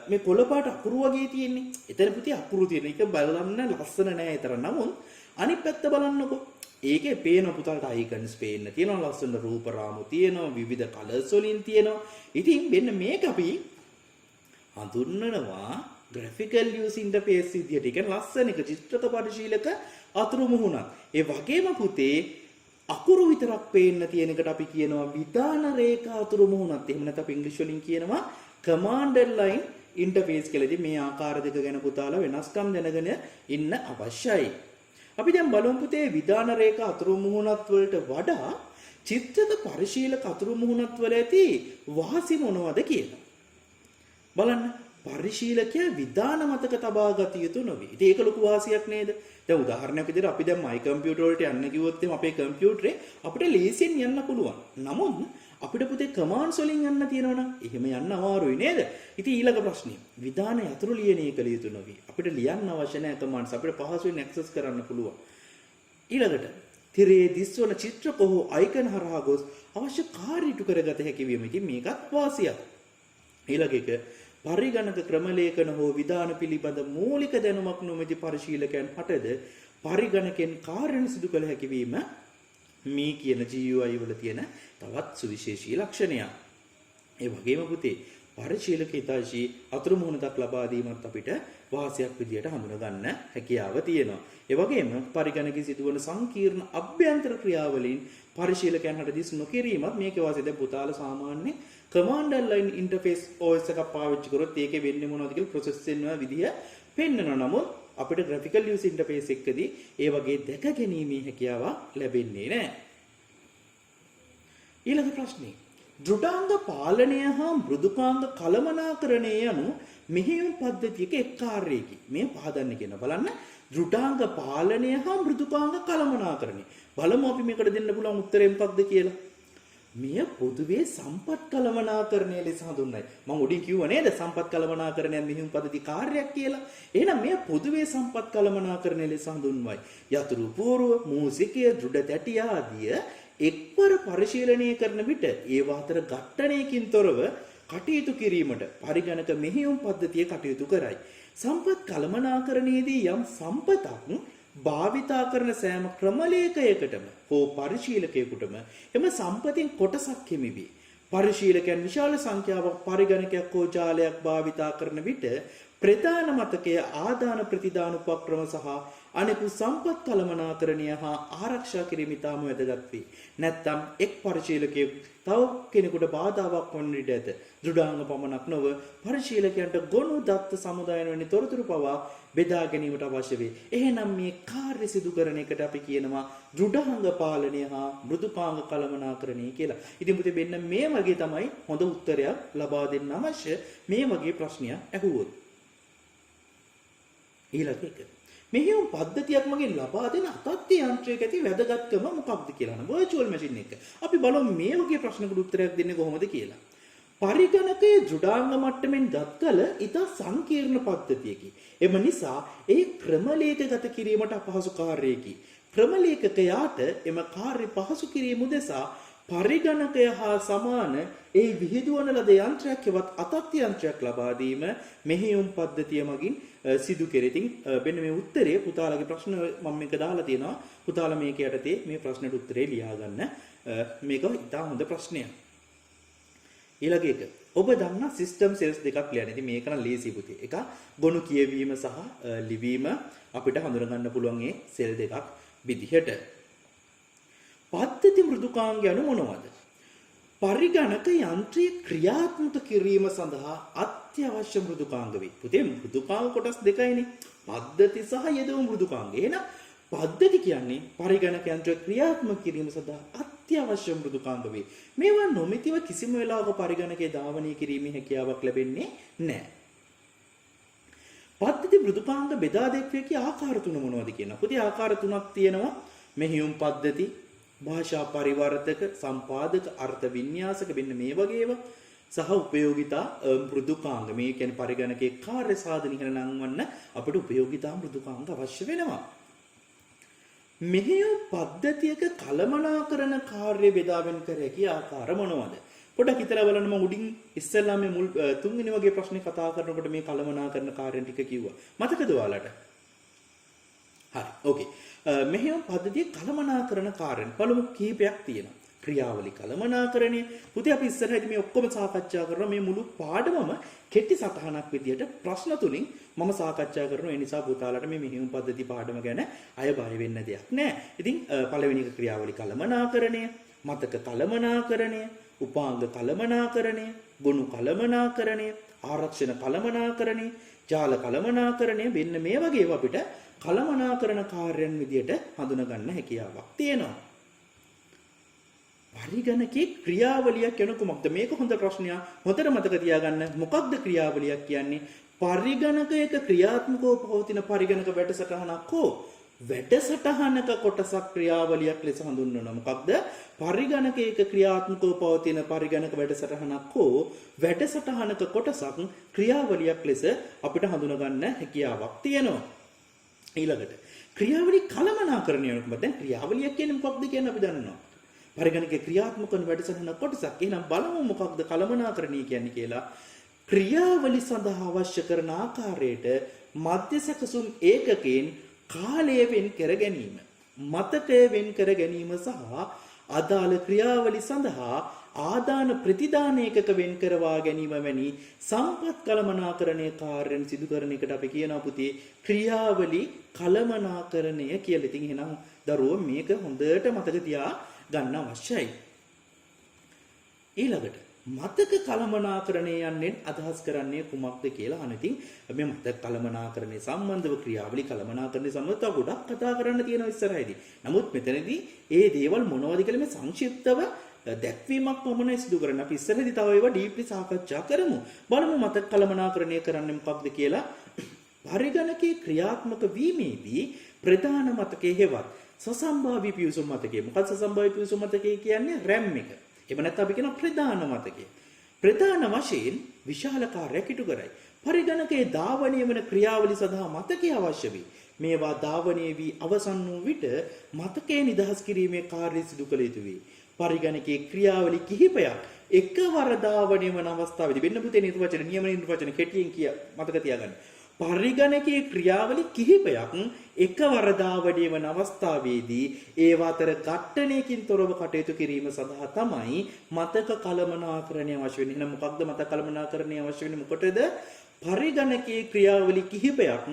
[SPEAKER 1] මේ කොළ පාට අකුරු වගේ තියෙන්නේ. එතන පුතේ අකුරු තියෙන එක බලන්න ලස්සන නෑ ඒතර. නමුත් අනිත් පැත්ත බලන්නකෝ. ඒකේ පේන පුතාලට අයිකන්ස් පේන්න තියෙනවා. ලස්සන රූප රාමු තියෙනවා. විවිධ කලර්ස් වලින් තියෙනවා. ඉතින් මෙන්න මේක අපි හඳුන්වනවා graphical user interface විදියට. ඒ කියන්නේ ලස්සන එක චිත්‍රක පරිශීලක අතුරු මුහුණක්. ඒ වගේම පුතේ අකුරු විතරක් පේන්න තියෙන එකට අපි කියනවා විධාන රේඛා අතුරු මුහුණක්. එහෙම නැත්නම් අපි ඉංග්‍රීසි වලින් කියනවා command line interface කියලා. ඉතින් මේ ආකාර දෙක ගැන පුතාලා වෙනස්කම් දැනගෙන ඉන්න අවශ්‍යයි. අපි දැන් බලමු පුතේ විධාන රේඛා අතුරු මුහුණත් වලට වඩා චිත්‍රක පරිශීලක අතුරු මුහුණත් වල ඇති වාසි මොනවද කියලා. බලන්න පරිශීලකයා විධාන මතක තබා ගත යුතු නොවේ. ඉතින් ඒක ලොකු වාසියක් නේද? දැන් උදාහරණයක් විදිහට අපි දැන් මයි කම්පියුටර් වලට යන්න කිව්වොත් අපේ කම්පියුටරේ අපිට ලේසියෙන් යන්න පුළුවන්. නමුත් අපිට පුතේ කමාන්ඩ්ස් වලින් යන්න තියෙනවනම් එහෙම යන්න අමාරුයි නේද? ඉතින් ඊළඟ ප්‍රශ්නේ විධාන යතුරු ලියන්නේ කළ යුතු නොවේ. අපිට ලියන්න අවශ්‍ය නැහැ කමාන්ඩ්ස්. අපිට පහසුවෙන් ඇක්සස් කරන්න පුළුවන්. ඊළඟට තිරේ දිස්වන චිත්‍රක හෝ අයිකන් හරහා ගොස් අවශ්‍ය කාර්ය ඉටු කරගත හැකි වීම. ඉතින් මේකත් වාසියක්. ඊළඟ එක පරිගණක ක්‍රමලේඛන හෝ විධාන පිළිබඳ මූලික දැනුමක් නොමැති පරිශීලකයන් හටද පරිගණකෙන් කාර්යන සිදු කළ හැකි වීම මේ කියන GUI වල තියෙන තවත් සුවිශේෂී ලක්ෂණයක්. ඒ වගේම පුතේ පරිශීලක හිතාශී අතුරු මුහුණක් ලබා දීමත් අපිට වාසියක් විදියට හඳුනා ගන්න හැකියාව තියෙනවා. ඒ වගේම පරිගණකයේ සිදුවන සංකීර්ණ අභ්‍යන්තර ක්‍රියාවලින් පරිශීලකයන් හට දිස් නොකිරීමත් මේකේ වාසිය. දැන් පුතාලා සාමාන්‍ය command line interface OS එකක් පාවිච්චි කරොත් ඒකේ වෙන්නේ මොනවද කියලා process වෙනවා විදිය පෙන්වනවා. නමුත් අපිට graphical user interface එකකදී ඒ වගේ දැක ගැනීමේ හැකියාව ලැබෙන්නේ නැහැ. ඊළඟ ප්‍රශ්නේ දෘඩාංග පාලනය හා මෘදුකාංග කළමනාකරණය යනු මෙහෙයුම් පද්ධතියක එක් කාර්යයකි. මේ පහදන්න කියන බලන්න දෘඩාංග පාලනය හා මෘදුකාංග කළමනාකරණය. බලමු අපි මේකට දෙන්න පුළුවන් උත්තරේ මොකක්ද කියලා. මෙය පොදුවේ සම්පත් කළමනාකරණය ලෙස හඳුන්වයි. මම උඩින් කිව්වා නේද සම්පත් කළමනාකරණය මෙහෙයුම් පද්ධති කාර්යයක් කියලා. එහෙනම් මෙය පොදුවේ සම්පත් කළමනාකරණය ලෙස හඳුන්වයි. යතුරු පෝරුව, මූසිකය, දෘඩ තැටිය ආදිය එක්වර පරිශීලනය කරන විට ඒවා අතර ඝට්ටණයකින් තොරව කටයුතු කිරීමට පරිගණක මෙහෙයුම් පද්ධතිය කටයුතු කරයි. සම්පත් කළමනාකරණයේදී යම් සම්පතක් භාවිතා කරන සෑම ක්‍රමලේඛයකටම හෝ පරිශීලකයෙකුටම එම සම්පතින් කොටසක් හිමිවේ. පරිශීලකයන් විශාල සංඛ්‍යාවක් පරිගණකයක් හෝ ජාලයක් භාවිතා කරන විට ප්‍රධාන මතකය ආදාන ප්‍රතිදාන උපක්‍රම සහ අනෙකුත් සම්පත් කළමනාකරණය හා ආරක්ෂා කිරීම ඉතාම වැදගත් වේ. නැත්නම් එක් පරිශීලකයෙක් තව කෙනෙකුට බාධාවක් වන විට ඇත. දෘඩාංග පමණක් නොව පරිශීලකයන්ට ගොනු දත්ත සමුදායන වැනි තොරතුරු පවා බෙදා ගැනීමට අවශ්‍ය වේ. එහෙනම් මේ කාර්ය සිදු කරන එකට අපි කියනවා දෘඩාංග පාලනය හා මෘදුකාංග කළමනාකරණය කියලා. ඉතින් පුතේ මෙන්න මේ වගේ තමයි හොඳ උත්තරයක් ලබා දෙන්න අවශ්‍ය මේ වගේ ප්‍රශ්නයක් අහුවොත්. ඊළඟ එක මෙහෙයුම් පද්ධතියක් මගින් ලබා දෙන අතත්්‍ය යන්ත්‍රයක ඇති වැදගත්කම මොකක්ද කියලා. වර්චුවල් මැෂින් එක. අපි බලමු මේ වගේ ප්‍රශ්නකට උත්තරයක් දෙන්නේ කොහොමද කියලා. පරිගණකයේ දෘඩාංග මට්ටමින් ගත් කල ඉතා සංකීර්ණ පද්ධතියකි. එම නිසා ඒ ක්‍රමලේඛගත කිරීමට අපහසු කාර්යයකි. ක්‍රමලේඛකයාට එම කාර්ය පහසු කිරීම උදෙසා පරිගණකය හා සමාන ඒ විහිදුවන ලද යන්ත්‍රයක් හෙවත් අතත්්‍ය යන්ත්‍රයක් ලබා දීම මෙහෙයුම් පද්ධතිය මගින් සිදු කෙරේ. ඉතින් මෙන්න මේ උත්තරේ පුතාලගේ ප්‍රශ්න මම මේක දාලා තියෙනවා. පුතාලා මේක යටතේ මේ ප්‍රශ්නෙට උත්තරේ ලියා ගන්න. මේක ඉතා හොඳ ප්‍රශ්නයක්. ඊළඟ එක ඔබ දන්නා සිස්ටම් සෙල්ස් දෙකක් ලියන්න. ඉතින් මේක නම් ලේසි පුතේ. එක ගොනු කියවීම සහ ලිවීම අපිට හඳුනා ගන්න පුළුවන් මේ සෙල් දෙකක් විදිහට. පද්ධති මෘදුකාංග යනු මොනවද? පරිගණක යන්ත්‍රය ක්‍රියාත්මක කිරීම සඳහා අත්‍යවශ්‍ය මෘදුකාංග වේ. පුතේ මෘදුකාංග කොටස් දෙකයිනේ. පද්ධති සහ යෙදවු මෘදුකාංග. එහෙනම් පද්ධති කියන්නේ පරිගණක යන්ත්‍රය ක්‍රියාත්මක කිරීම සඳහා අත්‍යවශ්‍ය මෘදුකාංග වේ. මේවා නොමිතිව කිසිම වෙලාවක පරිගණකයේ ධාවනය කිරීමේ හැකියාවක් ලැබෙන්නේ නැහැ. පද්ධති මෘදුකාංග බෙදා දැක්විය හැකි ආකාර තුන මොනවද කියනවා. පුතේ ආකාර තුනක් තියෙනවා. මෙහෙයුම් පද්ධති, භාෂා පරිවර්තක, සම්පාදක, අර්ථ වින්‍යාසක මෙන්න මේ වගේ ඒවා සහ උපයෝගිතා මෘදුකාංග. මේ කියන්නේ පරිගණකයේ කාර්ය සාධන ඉහළ නංවන්න අපිට උපයෝගිතා මෘදුකාංග අවශ්‍ය වෙනවා. මෙහෙයුම් පද්ධතියක කළමනාකරන කාර්ය බෙදාවෙන් කර හැකි ආකාර මොනවද? පොඩ්ඩක් හිතලා බලන්න. මම උඩින් ඉස්සෙල්ලා මේ මුල් තුන්වෙනි වගේ ප්‍රශ්නේ කතා කරනකොට මේ කළමනාකරන කාර්යන් ටික කිව්වා. මතකද ඔයාලට? හරි. ඕකේ. මෙහෙයුම් පද්ධතියේ කළමනාකරන කාර්යන් පළමු කීපයක් තියෙනවා. ක්‍රියාවලි කළමනාකරණය. පුතේ අපි ඉස්සරහදී මේ ඔක්කොම සාකච්ඡා කරනවා මේ මුළු පාඩමම කෙටි සටහනක් විදියට ප්‍රශ්න තුලින් මම සාකච්ඡා කරනවා. ඒ නිසා පුතාලට මේ මෙහෙයුම් පද්ධති පාඩම ගැන අය බය වෙන්න දෙයක් නැහැ. ඉතින් පළවෙනි එක ක්‍රියාවලි කළමනාකරණය, මතක කළමනාකරණය, උපාංග කළමනාකරණය, ගුණ කළමනාකරණය, ආරක්ෂණ කළමනාකරණය, ජාල කළමනාකරණය මෙන්න මේ වගේ ඒවා අපිට කළමනාකරණ කාර්යයන් විදියට හඳුනා ගන්න හැකියාවක් තියෙනවා. පරිගණකේ ක්‍රියාවලියක් කියන කුමක්ද? මේක හොඳ ප්‍රශ්නයක්. හොඳට මතක තියාගන්න. මොකක්ද ක්‍රියාවලියක් කියන්නේ? පරිගණකයක ක්‍රියාත්මකව පවතින පරිගණක වැඩසටහනක් හෝ වැඩසටහනක කොටසක් ක්‍රියාවලියක් ලෙස හඳුන්වනවා. මොකක්ද? පරිගණකයක ක්‍රියාත්මකව පවතින පරිගණක වැඩසටහනක් හෝ වැඩසටහනක කොටසක් ක්‍රියාවලියක් ලෙස අපිට හඳුනා ගන්න හැකියාවක් තියෙනවා. ඊළඟට ක්‍රියාවලි කළමනාකරණය වෙනකොට දැන් ක්‍රියාවලියක් කියන්නේ මොකක්ද කියන අපි දන්නවා. පරිගණකයේ ක්‍රියාත්මක වන වැඩසටහන කොටසක්. එහෙනම් බලමු මොකක්ද කළමනාකරණය කියන්නේ කියලා. ක්‍රියාවලි සඳහා අවශ්‍ය කරන ආකාරයට මධ්‍ය සැකසුම් ඒකකයෙන් කාලය වෙන් කර ගැනීම, මතකය වෙන් කර ගැනීම සහ අදාළ ක්‍රියාවලි සඳහා ආදාන ප්‍රතිදාන ඒකක වෙන් කරවා ගැනීම වැනි සම්පත් කළමනාකරණයේ කාර්යයන් සිදු කරන එකට අපි කියනවා පුතේ ක්‍රියාවලි කළමනාකරණය කියලා. ඉතින් එහෙනම් දරුවෝ මේක හොඳට මතක තියා ගන්න අවශ්‍යයි. ඊළඟට මතක කළමනාකරණය යන්නේ අදහස් කරන්නේ කුමක්ද කියලා අහන. ඉතින් මේ මතක කළමනාකරණය සම්බන්ධව ක්‍රියාවලි කළමනාකරණය සම්බන්ධව ගොඩක් කතා කරන්න තියෙනවා ඉස්සරහදී. නමුත් මෙතනදී ඒ දේවල් මොනවද කියලා මේ සංක්ෂිප්තව දැක්වීමක් පමණයි සිදු කරන්නේ. අපි ඉස්සරහදී තව ඒවා ඩීප්ලි සාකච්ඡා කරමු. බලමු මතක කළමනාකරණය කරන්නේ මොකක්ද කියලා. පරිගණකයේ ක්‍රියාත්මක වීමේදී ප්‍රධාන මතකයේ හෙවත් සසම්භාවී පිවිසුම් මතකය. මොකක්ද සසම්භාවී පිවිසුම් මතකය කියන්නේ? RAM එක. එහෙම නැත්නම් අපි කියන ප්‍රධාන මතකය. ප්‍රධාන වශයෙන් විශාල කාර්යයක් ඉටු කරයි. පරිගණකයේ ධාවනය වන ක්‍රියාවලි සඳහා මතකය අවශ්‍ය වේ. මේවා ධාවනය වී අවසන් වූ විට මතකයේ නිදහස් කිරීමේ කාර්යය සිදු කළ යුතු වේ. පරිගණකයේ ක්‍රියාවලි කිහිපයක් එකවර ධාවනය වන අවස්ථාවේදී වෙන්න පුතේ නිර්වචන නියම නිර්වචන කෙටියෙන් මතක තියාගන්න. පරිගණකයේ ක්‍රියාවලි කිහිපයක් එකවර ධාවනය වන අවස්ථාවේදී ඒවා අතර ඝට්ටණයකින් තොරව කටයුතු කිරීම සඳහා තමයි මතක කළමනාකරණය අවශ්‍ය වෙන්නේ. එහෙනම් මොකක්ද මතක කළමනාකරණය අවශ්‍ය වෙන්නේ? මොකටද? පරිගණකයේ ක්‍රියාවලි කිහිපයක්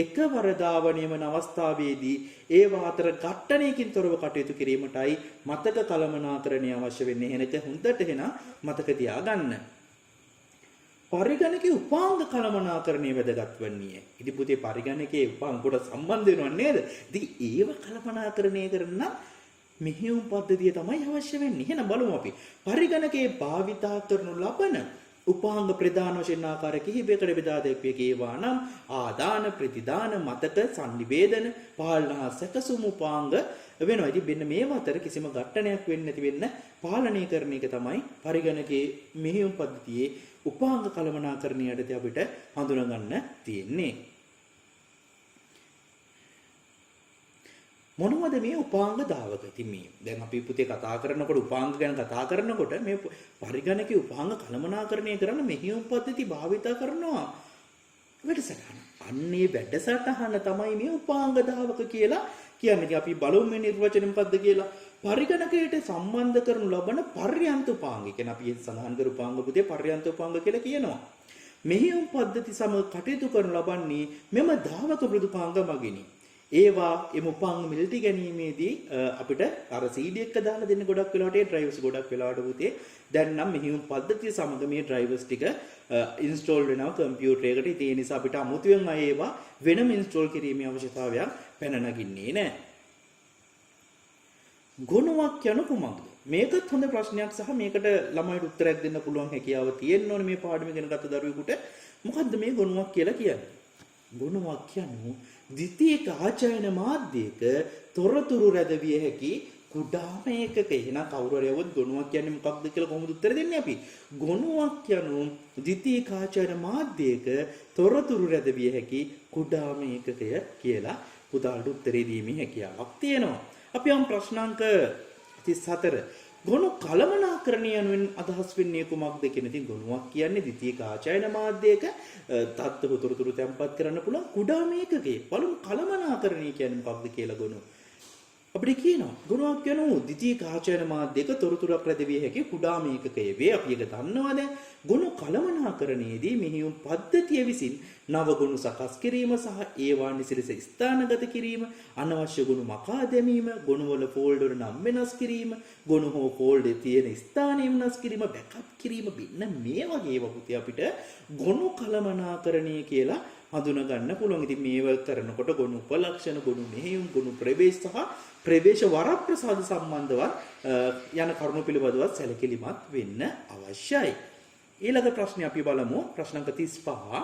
[SPEAKER 1] එකවර ධාවනය වන අවස්ථාවේදී ඒවා අතර ඝට්ටණයකින් තොරව කටයුතු කිරීමටයි මතක කළමනාකරණය අවශ්‍ය වෙන්නේ. එහෙනම් හොඳට එහෙනම් මතක තියාගන්න. පරිගණකයේ උපාංග කළමනාකරණය වැදගත් වන්නේ. ඉතින් පුතේ පරිගණකයේ උපාංග කොට සම්බන්ධ වෙනව නේද? ඉතින් ඒව කළමනාකරණය කරන මෙහෙයුම් පද්ධතිය තමයි අවශ්‍ය වෙන්නේ. එහෙනම් බලමු අපි. පරිගණකයේ භාවිතා කරනු ලබන උපාංග ප්‍රධාන වශයෙන් ආකාර කිහිපයකට බෙදා දැක්වියේවා නම් ආදාන ප්‍රතිදාන මතක සංනිවේදන පාලන සැකසුම් උපාංග වෙනවා. ඉතින් මෙන්න මේ අතර කිසිම ඝට්ටනයක් වෙන්නේ නැති වෙන්න පාලනය කරන එක තමයි පරිගණකයේ මෙහෙයුම් පද්ධතියේ උපාංග කළමනාකරණයට අපිට හඳුනා ගන්න තියෙන්නේ. මොනවද මේ උපාංග දාවක? ඉතින් මේ දැන් අපි පුතේ කතා කරනකොට උපාංග ගැන කතා කරනකොට මේ පරිගණකයේ උපාංග කළමනාකරණය කරන මෙහෙයුම් පද්ධති භාවිත කරනවා වැඩසටහන. අන්නේ වැඩසටහන තමයි මේ උපාංග දාවක කියලා කියන්නේ. ඉතින් අපි බලමු මේ නිර්වචන මොකද්ද කියලා. පරිගණකයට සම්බන්ධ කරනු ලබන පර්යන්ත උපාංග. කියන්නේ අපි සඳහන් කර උපාංග පුතේ පර්යන්ත උපාංග කියලා කියනවා. මෙහෙයුම් පද්ධති සමග කටයුතු කරනු ලබන්නේ මෙම දාවක මෘදුපාංග මගිනි. ඒවා එම උපාංග මිලටි ගැනීමේදී අපිට අර CD එක දාලා දෙන්න ගොඩක් වෙලාවට ඒ ඩ්‍රයිවර්ස් ගොඩක් වෙලාවට පුතේ දැන් නම් මෙහෙයුම් පද්ධතිය සමග මේ ඩ්‍රයිවර්ස් ටික ඉන්ස්ටෝල් වෙනවා කම්පියුටර් එකට. ඒ නිසා අපිට අමුතුවෙන් අය ඒවා වෙනම ඉන්ස්ටෝල් කිරීමේ අවශ්‍යතාවයක් පැන නගින්නේ නැහැ. ගුණයක් යන කුමක්ද? මේකත් හොඳ ප්‍රශ්නයක් සහ මේකට ළමයිට උත්තරයක් දෙන්න පුළුවන් හැකියාව තියෙන්න ඕනේ මේ පාඩම ඉගෙන ගත්ත දරුවෙකුට. මොකද්ද මේ ගුණයක් කියලා කියන්නේ? ගුණයක් කියන්නේ ද්විතීයික ආචායන මාධ්‍යයක තොරතුරු රැඳවිය හැකි කුඩාම ඒකක. එහෙනම් කවුරු හරි આવොත් ගුණයක් කියන්නේ මොකක්ද කියලා කොහොමද උත්තර දෙන්නේ අපි? ගුණයක් යනු ද්විතීයික ආචායන මාධ්‍යයක තොරතුරු රැඳවිය හැකි කුඩාම ඒකකය කියලා පුතාලට උත්තරේ දීමේ හැකියාවක් තියෙනවා. අපි යම් ප්‍රශ්නාංක 34 ගුණ කළමනාකරණය යනුවෙන් අදහස් වෙන්නේ කුමක්ද කියන. ඉතින් ගුණයක් කියන්නේ ද්විතීයික ආචායන මාධ්‍යයක තත්ත්ව තොරතුරු තැන්පත් කරන්න පුළුවන් කුඩාම ඒකකය. බලමු කළමනාකරණය කියන්නේ මොකක්ද කියලා ගුණ. අපිට කියනවා ගුණයක් කියනවා ද්විතීයික ආචරණ මාධ්‍යක තොරතුරක් රැඳවිය හැකි කුඩා මේකකයේ වේ අපි එක දන්නවා දැන් ගුණ කළමනාකරණයේදී මෙහියුම් පද්ධතිය විසින් නව ගුණ සකස් කිරීම සහ ඒවා නිසිලස ස්ථානගත කිරීම අනවශ්‍ය ගුණ මකා දැමීම ගුණවල ෆෝල්ඩර් නම් වෙනස් කිරීම ගුණ හෝ ෆෝල්ඩර් තියෙන ස්ථානය වෙනස් කිරීම බෑකප් කිරීම මෙන්න මේ වගේ ඒවා පුතේ අපිට ගුණ කළමනාකරණය කියලා හඳුනා ගන්න පුළුවන්. ඉතින් මේව කරනකොට ගුණ උපලක්ෂණ ගුණ මෙහෙයුම් ගුණ ප්‍රවේශ සහ ප්‍රවේශ වරප්‍රසාද සම්බන්ධවත් යන කරුණු පිළිබඳව සැලකිලිමත් වෙන්න අවශ්‍යයි. ඊළඟ ප්‍රශ්නේ අපි බලමු ප්‍රශ්න අංක 35.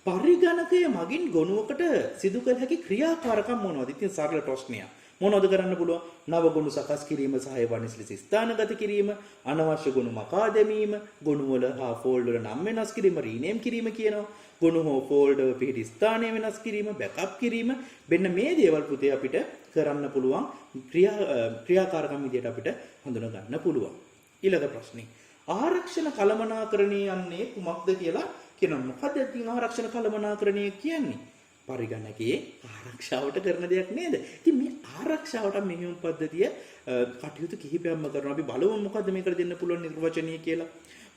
[SPEAKER 1] පරිගණකය මගින් ගොනුවකට සිදු කළ හැකි ක්‍රියාකාරකම් මොනවද? ඉතින් සරල ප්‍රශ්නයක්. මොනවද කරන්න පුළුවන්? නව ගුණ සකස් කිරීම සහ ඒවා නිසලස ස්ථානගත කිරීම, අනවශ්‍ය ගුණ මකා දැමීම, ගුණ වල හා ෆෝල්ඩර් නම් වෙනස් කිරීම, රීනේම් කිරීම කියනවා. ගුණ හෝ ෆෝල්ඩර් පිහිටි ස්ථානය වෙනස් කිරීම, බෑකප් කිරීම. මෙන්න මේ දේවල් පුතේ අපිට කරන්න පුළුවන් ක්‍රියාකාරකම් විදියට අපිට හඳුනා ගන්න පුළුවන්. ඊළඟ ප්‍රශ්නේ. ආරක්ෂණ කළමනාකරණය යන්නේ කුමක්ද කියලා කියනවා. මොකද ඉතින් ආරක්ෂණ කළමනාකරණය කියන්නේ? පරිගණකයේ ආරක්ෂාවට කරන දෙයක් නේද? ඉතින් මේ ආරක්ෂාවට මෙහෙයුම් පද්ධතිය කටයුතු කිහිපයක්ම කරනවා. අපි බලමු මොකද්ද මේකට දෙන්න පුළුවන් නිර්වචනය කියලා.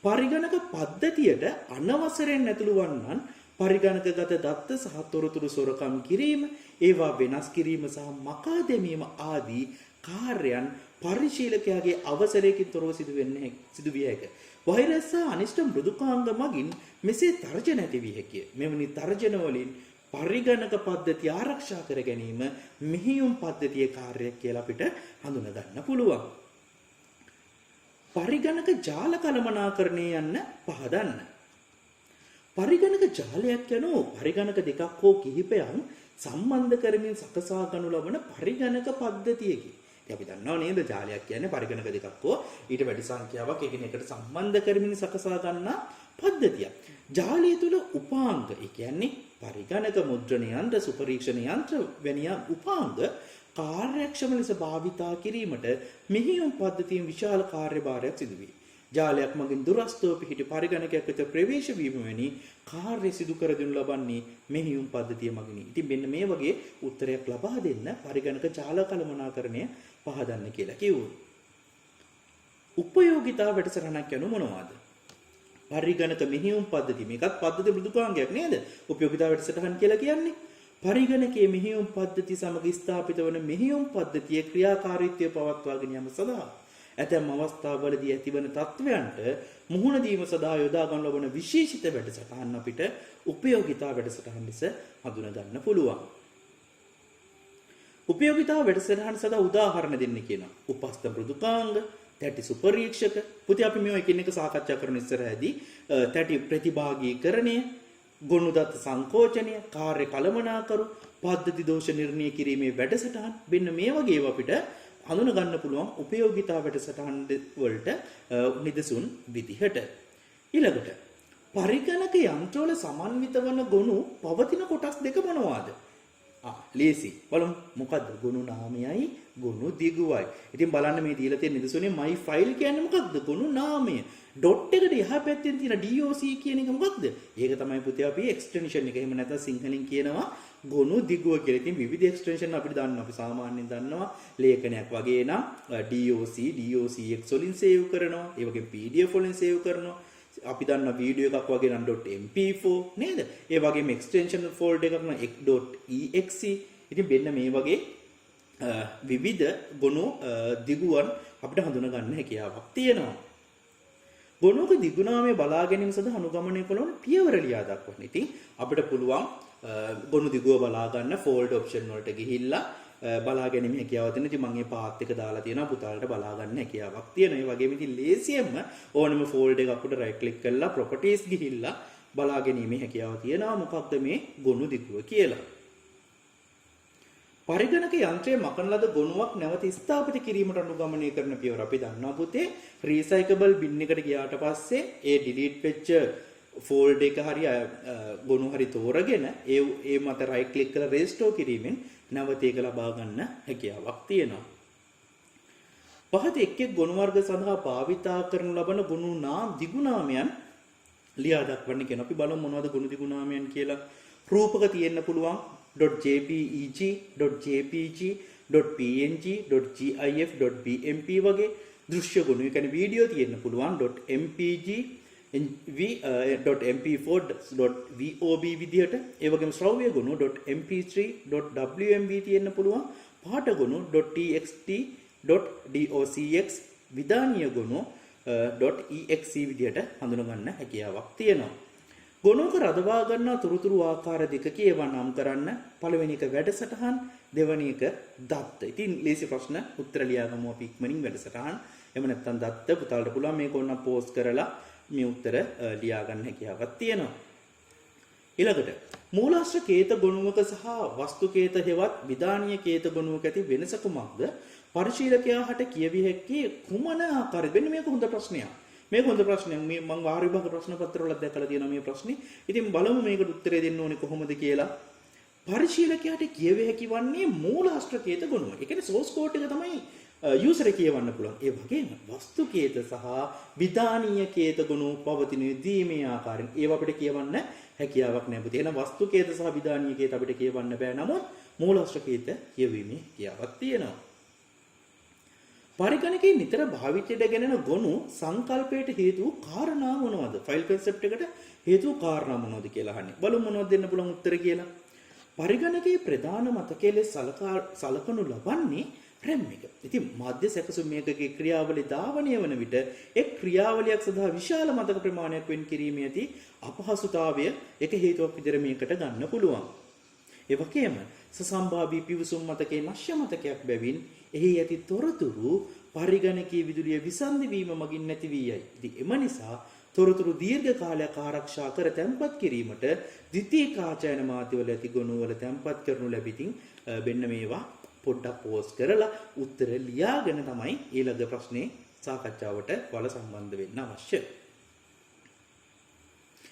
[SPEAKER 1] පරිගණක පද්ධතියට අනවසරයෙන් ඇතුළු වන්නන් පරිගණකගත දත්ත සහ තොරතුරු සොරකම් කිරීම, ඒවා වෙනස් කිරීම සහ මකා දැමීම ආදී කාර්යයන් පරිශීලකයාගේ අවසරයකින් තොරව සිදුවිය හැකිය. වෛරස් සහ අනිෂ්ට මෘදුකාංග මගින් මෙසේ තර්ජන ඇති විය හැකිය. මෙවැනි තර්ජන වලින් පරිගණක පද්ධතිය ආරක්ෂා කර ගැනීම මෙහෙයුම් පද්ධතියේ කාර්යයක් කියලා අපිට හඳුනා ගන්න පුළුවන්. පරිගණක ජාල කළමනාකරණය යන්න පහදන්න. පරිගණක ජාලයක් යනෝ පරිගණක දෙකක් හෝ කිහිපයක් සම්බන්ධ කරමින් සකසා ගනු ලබන පරිගණක පද්ධතියකි. ඉතින් අපි දන්නවා නේද ජාලයක් කියන්නේ පරිගණක දෙකක් හෝ ඊට වැඩි සංඛ්‍යාවක් එකිනෙකට සම්බන්ධ කරමින් සකසා ගන්නා පද්ධතියක්. ජාලය තුල උපාංග, ඒ කියන්නේ පරිගණක මුද්‍රණ යන්ත්‍ර, සුපරීක්ෂණ යන්ත්‍ර වැනි උපාංග කාර්යක්ෂම ලෙස භාවිතා කිරීමට මෙහෙයුම් පද්ධතියෙන් විශාල කාර්යභාරයක් සිදු වේ. ජාලයක් මගින් දුරස්තව පිහිටි පරිගණකයක් වෙත ප්‍රවේශ වීම වැනි කාර්ය සිදු කර දෙනු ලබන්නේ මෙහෙයුම් පද්ධතිය මගිනි. ඉතින් මෙන්න මේ වගේ උත්තරයක් ලබා දෙන්න පරිගණක ජාල කළමනාකරණය පහදන්න කියලා කිව්වොත්. උපයෝගිතා වැඩසටහනක් යනු මොනවාද? පරිගණක මෙහෙයුම් පද්ධතිය. මේකත් පද්ධති මෘදුකාංගයක් නේද? උපයෝගිතා වැඩසටහන කියලා කියන්නේ. පරිගණකයේ මෙහෙයුම් පද්ධතිය සමග ස්ථාපිත වන මෙහෙයුම් පද්ධතියේ ක්‍රියාකාරීත්වය පවත්වාගෙන යාම සඳහා ඇතැම් අවස්ථාවලදී ඇතිවන තත්වයන්ට මුහුණ දීම සඳහා යොදා ගන්න ලබන විශේෂිත වැඩසටහන් අපිට උපයෝගිතා වැඩසටහන් ලෙස හඳුනා ගන්න පුළුවන්. උපයෝගිතා වැඩසටහන් සඳහා උදාහරණ දෙන්න කියනවා. උපස්ත මෘදුකාංග, තැටි සුපරීක්ෂක. පුතේ අපි මේවා එකින් එක සාකච්ඡා කරන ඉස්සරහදී තැටි ප්‍රතිභාගීකරණය, ගොනුදත්ත සංකෝචනය, කාර්ය කළමනාකරු, පද්ධති දෝෂ නිර්ණය කිරීමේ වැඩසටහන් මෙන්න මේ වගේ ඒවා අපිට හඳුනා ගන්න පුළුවන් උපයෝගිතා වැඩසටහන් වලට නිදසුන් විදිහට. ඊළඟට පරිගණක යන්ත්‍රවල සමන්විත වන ගොනු පවතින කොටස් දෙක මොනවාද? ලේසි. බලමු මොකද්ද? ගොනු නාමයයි ගොනු දිගුවයි. ඉතින් බලන්න මේ දීලා තියෙන නිදසුනේ my file කියන්නේ මොකද්ද? ගොනු නාමය. ඩොට් එකට එහා පැත්තෙන් තියෙන DOC කියන එක මොකක්ද? ඒක තමයි පුතේ අපි එක්ස්ටෙන්ෂන් එක. එහෙම නැත්නම් සිංහලෙන් කියනවා ගොනු දිගුව කියලා. ඉතින් විවිධ එක්ස්ටෙන්ෂන් අපිට දන්නවා. අපි සාමාන්‍යයෙන් දන්නවා ලේඛනයක් වගේ නම් DOC, DOCX වලින් සේව් කරනවා. ඒ වගේ PDF වලින් සේව් කරනවා. අපි දන්නවා වීඩියෝ එකක් වගේ නම් .mp4 නේද? ඒ වගේම එක්ස්ටෙන්ෂන් ෆෝල්ඩර් එකක් නම් .exe. ඉතින් මෙන්න මේ වගේ විවිධ ගොනු දිගුවන් අපිට හඳුනා ගන්න හැකියාවක් තියෙනවා. ගොනුක දිගුනාමය බලා ගැනීම සඳහා අනුගමනය කරන පියවර ලියා දක්වන්න. ඉතින් අපිට පුළුවන් ගොනු දිගුව බලා ගන්න ෆෝල්ඩ් ඔප්ෂන් වලට ගිහිල්ලා බලා ගැනීම හැකියාව තියෙනවා. ඉතින් මම මේ පාත් එක දාලා තියෙනවා පුතාලට බලා ගන්න හැකියාවක් තියෙනවා. ඒ වගේම ඉතින් ලේසියෙන්ම ඕනම ෆෝල්ඩ් එකක් උඩ රයිට් ක්ලික් කරලා ප්‍රොපර්ටිස් ගිහිල්ලා බලා ගැනීමේ හැකියාව තියෙනවා. මොකක්ද මේ ගොනු දිගුව කියලා. පරිගණක යන්ත්‍රයේ මකන ලද ගොනුවක් නැවත ස්ථාපිත කිරීමට අනුගමනය කරන පියවර අපි දන්නවා පුතේ. රීසයිකබල් බින් එකට ගියාට පස්සේ ඒ ඩිලීට් වෙච්ච ෆෝල්ඩ් එක හරි ගොනු හරි තෝරගෙන ඒ මත රයිට් ක්ලික් කරලා රෙස්ටෝර් කිරීමෙන් නැවත ඒක ලබා ගන්න හැකියාවක් තියෙනවා. පහත එක් එක් ගොනු වර්ග සඳහා භාවිතා කරනු ලබන ගොනු නාම දිගු නාමයන් ලියා දක්වන්න කියන. අපි බලමු මොනවද ගොනු දිගු නාමයන් කියලා. රූපක තියෙන්න පුළුවන් .jpeg, .jpg, .png, .gif, .bmp වගේ දෘශ්‍ය ගුණ. ඒ කියන්නේ වීඩියෝ තියෙන්න පුළුවන් .mpg, .mp4.vob විදිහට. ඒ වගේම ශ්‍රව්‍ය ගුණ .mp3, .wmv තියෙන්න පුළුවන්. පාඨ ගුණ .txt, .docx, විධානීය ගුණ .exe විදිහට හඳුනා ගන්න හැකියාවක් තියෙනවා. ගුණක රඳවා ගන්නා තොරතුරු ආකාර දෙකක ඒවා නම් කරන්න. පළවෙනි එක වැඩසටහන්, දෙවෙනි එක දත්ත. ඉතින් ලේසි ප්‍රශ්න උත්තර ලියාගමු අපි ඉක්මනින් වැඩසටහන්. එහෙම නැත්නම් දත්ත පුතාලට පුළුවන් මේක ඕන පෝස්ට් කරලා මේ උත්තර ලියා ගන්න හැකියාවක් තියෙනවා. ඊළඟට මූලාශ්‍ර කේත ගුණුවක සහ වස්තු කේත හෙවත් විධානීය කේත ගුණුවක ඇති වෙනස කුමක්ද? පරිශීලකයාට කියවිය හැකි කුමන ආකාරයද? මෙන්න මේක හොඳ ප්‍රශ්නයක්. මේක හොඳ ප්‍රශ්නයක්. මේ මම වාර විභාග ප්‍රශ්න පත්‍රවල දැකලා තියෙනවා මේ ප්‍රශ්නේ. ඉතින් බලමු මේකට උත්තරය දෙන්න ඕනේ කොහොමද කියලා. පරිශීලකයාට කියවිය හැකි වන්නේ මූලාශ්‍ර කේත ගුණුව. ඒ කියන්නේ සෝස් කෝඩ් එක තමයි යූසර් කියවන්න පුළුවන්. ඒ වගේම වස්තු කේත සහ විධානීය කේත ගුණ පවතින දීමේ ආකාරයෙන් ඒව අපිට කියවන්න හැකියාවක් නැහැ පුතේ. එහෙනම් වස්තු කේත සහ විධානීය කේත අපිට කියවන්න බෑ. නමුත් මූලාශ්‍ර කේත කියවීමේ හැකියාවක් තියෙනවා. පරිගණකයේ නිතර භාවිතයට ගැනෙන ගොනු සංකල්පයට හේතු කාරණා මොනවද? ෆයිල් කන්සෙප්ට් එකට හේතු කාරණා මොනවද කියලා අහන්නේ. බලමු මොනවද දෙන්න පුළුවන් උත්තර කියලා. පරිගණකයේ ප්‍රධාන මතකයේ ලෙස සලකනු ලබන්නේ RAM එක. ඉතින් මාධ්‍ය සැකසුම් මේකගේ ක්‍රියාවලිය ධාවනය වන විට එක් ක්‍රියාවලියක් සඳහා විශාල මතක ප්‍රමාණයක් වෙන් කිරීමේ ඇති අපහසුතාවය එක හේතුවක් විදිහට මේකට ගන්න පුළුවන්. ඒ වගේම සසම්භාවී පිවිසුම් මතකයේ නශ්‍ය මතකයක් බැවින් එහි ඇති තොරතුරු පරිගණකීය විදුලිය විසන්ධි වීම මගින් නැති වී යයි. ඉතින් එම නිසා තොරතුරු දීර්ඝ කාලයක් ආරක්ෂා කර තැන්පත් කිරීමට ද්විතීයික ආචාර්ය මාධ්‍යවල ඇති ගොනු වල තැන්පත් කරනු ලැබිතින් මෙන්න මේවා පොඩ්ඩක් පෝස්ට් කරලා උත්තර ලියාගෙන තමයි ඊළඟ ප්‍රශ්නේ සාකච්ඡාවට වල සම්බන්ධ වෙන්න අවශ්‍ය.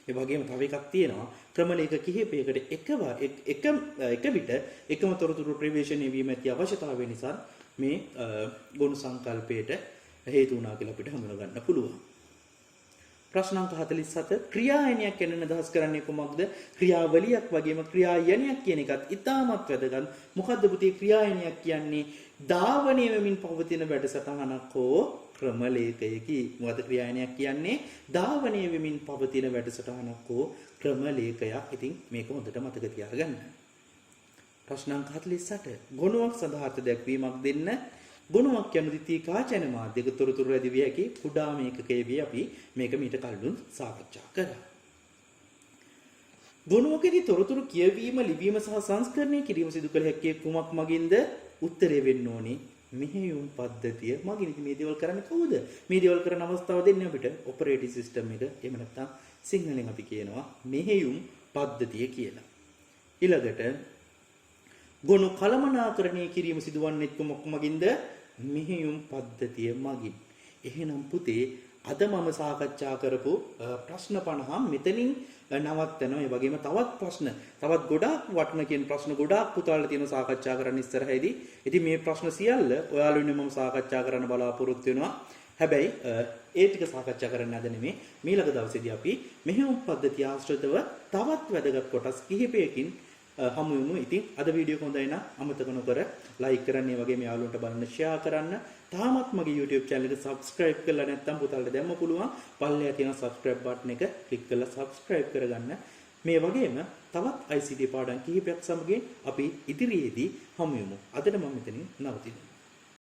[SPEAKER 1] ඒ වගේම තව එකක් තියෙනවා ක්‍රමලේඛ කිහිපයකට එක විට එකම තොරතුරු ප්‍රවේශණය වීම ඇති අවශ්‍යතාවය නිසා මේ ගොනු සංකල්පයට හේතු වුණා කියලා අපිට හඳුනා ගන්න පුළුවන්. ප්‍රශ්න අංක 47 ක්‍රියායනයක් ගැන අදහස් කරන්නේ කොහොමද? ක්‍රියාවලියක් වගේම ක්‍රියායනයක් කියන එකත් ඉතාමත් වැදගත්. මොකද්ද පුතේ ක්‍රියායනයක් කියන්නේ? ධාවනය වෙමින් පවතින වැඩසටහනක් හෝ ක්‍රමලේඛයකි. මොකද ක්‍රියායනයක් කියන්නේ? ධාවනය වෙමින් පවතින වැඩසටහනක් හෝ ක්‍රමලේඛයක්. ඉතින් මේක හොඳට මතක තියාගන්න. ප්‍රශ්න අංක 48 ගුණයක් සඳහා අර්ථ දැක්වීමක් දෙන්න. ගුණයක් යන ද්විතීයික ආචාර්ය මාධ්‍යක තොරතුරු ඇති විය හැකි කුඩා මේකකයේදී අපි මේක මීට කලින් සාකච්ඡා කරා. ගුණකෙහි තොරතුරු කියවීම, ලිවීම සහ සංස්කරණය කිරීම සිදු කළ හැකි කුමක් මගින්ද? උත්තරේ වෙන්න ඕනේ මෙහෙයුම් පද්ධතිය මගින්. ඉතින් මේ දේවල් කරන්නේ කවුද? මේ දේවල් කරන අවස්ථාව දෙන්නේ අපිට ඔපරේටිව් සිස්ටම් එක. එහෙම නැත්නම් සිංහලෙන් අපි කියනවා මෙහෙයුම් පද්ධතිය කියලා. ඊළඟට ගොනු කළමනාකරණය කිරීම සිදුවන්නේ කුමක් මගින්ද? මෙහෙයුම් පද්ධතිය මගින්. එහෙනම් පුතේ අද මම සාකච්ඡා කරපු ප්‍රශ්න 50 මෙතනින් නවත්තනවා. ඒ වගේම තවත් ප්‍රශ්න, තවත් ගොඩාක් වටින කියන ප්‍රශ්න ගොඩාක් පුතාලට තියෙන සාකච්ඡා කරන්න ඉස්සරහදී. ඉතින් මේ ප්‍රශ්න සියල්ල ඔයාලා වෙනුවෙන් මම සාකච්ඡා කරන්න බලාපොරොත්තු වෙනවා. හැබැයි ඒ ටික සාකච්ඡා කරන්න අද නෙමෙයි. ඊළඟ දවසේදී අපි මෙහෙයුම් පද්ධතිය ආශ්‍රිතව තවත් වැදගත් කොටස් කිහිපයකින් හමු වෙමු. ඉතින් අද වීඩියෝ එක හොඳයි නම් අමතක නොකර ලයික් කරන්න, ඒ වගේම යාළුවන්ට බලන්න ෂෙයා කරන්න. තාමත් මගේ YouTube channel එක subscribe කරලා නැත්නම් පුතාලට දැම්ම පුළුවන් පල්ලෙහා තියෙන subscribe button එක click කරලා subscribe කරගන්න. මේ වගේම තවත් ICT පාඩම් කිහිපයක් සමගින් අපි ඉදිරියේදී හමු වෙමු. අදට මම මෙතනින් නවතිනවා.